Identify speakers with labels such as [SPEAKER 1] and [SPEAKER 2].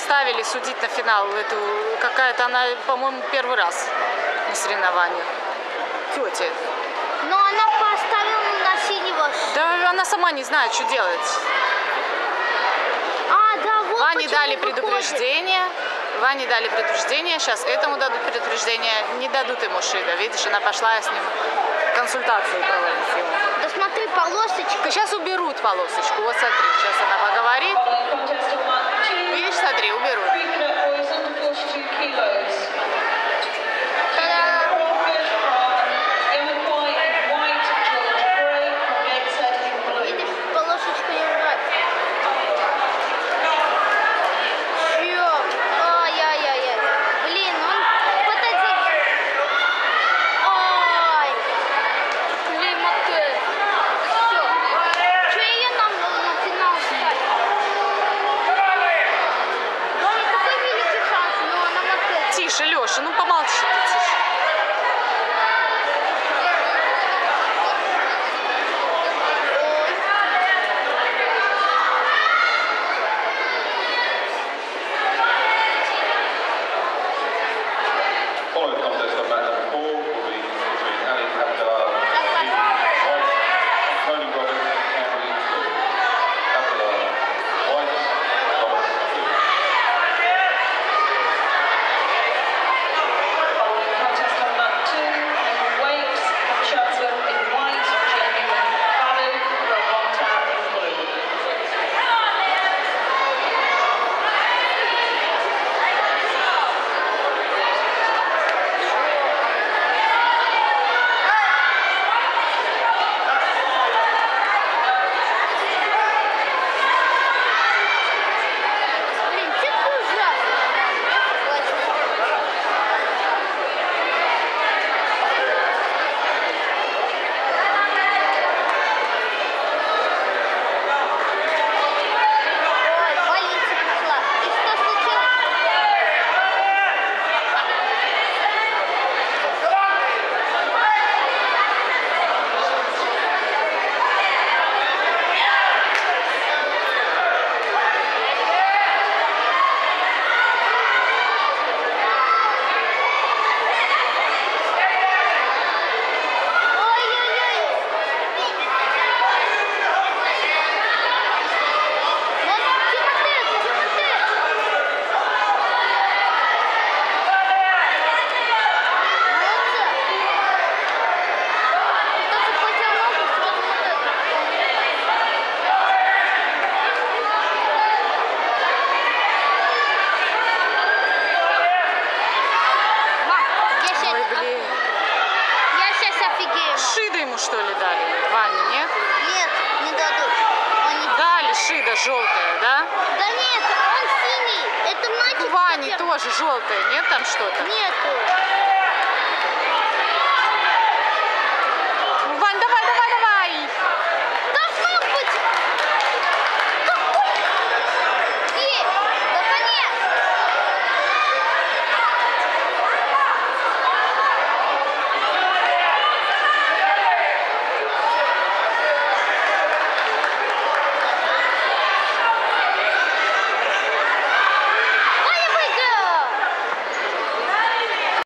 [SPEAKER 1] поставили судить на финал эту, какая-то она, по-моему, первый раз на соревнованиях. Тетя.
[SPEAKER 2] Но она поставила на синего.
[SPEAKER 1] Да она сама не знает, что делать.
[SPEAKER 2] Да, вот
[SPEAKER 1] Ване дали предупреждение. Ване дали предупреждение, сейчас этому дадут предупреждение, не дадут ему Шида. Видишь, она пошла с ним консультацию проводить ему.
[SPEAKER 2] Да смотри, полосочка.
[SPEAKER 1] Сейчас уберут полосочку, вот смотри, сейчас она поговорит. Видишь, смотри, уберут.
[SPEAKER 2] Видишь, полосочку не убрать. Ай-яй-яй-яй. Блин, он... Подожди. Ой. Блин, Матвей. Все. Что ее нам на финал ставить? Главное, какой великий шанс, но она Матвей.
[SPEAKER 1] Тише, Леша, ну помолчи ты, тише. Шида ему что ли дали? Ване, нет?
[SPEAKER 2] Нет, не дадут.
[SPEAKER 1] Дали Шида желтая, да?
[SPEAKER 2] Да нет, он синий. Это мальчик.
[SPEAKER 1] У Вани тоже желтая, нет там что-то?
[SPEAKER 2] Нету.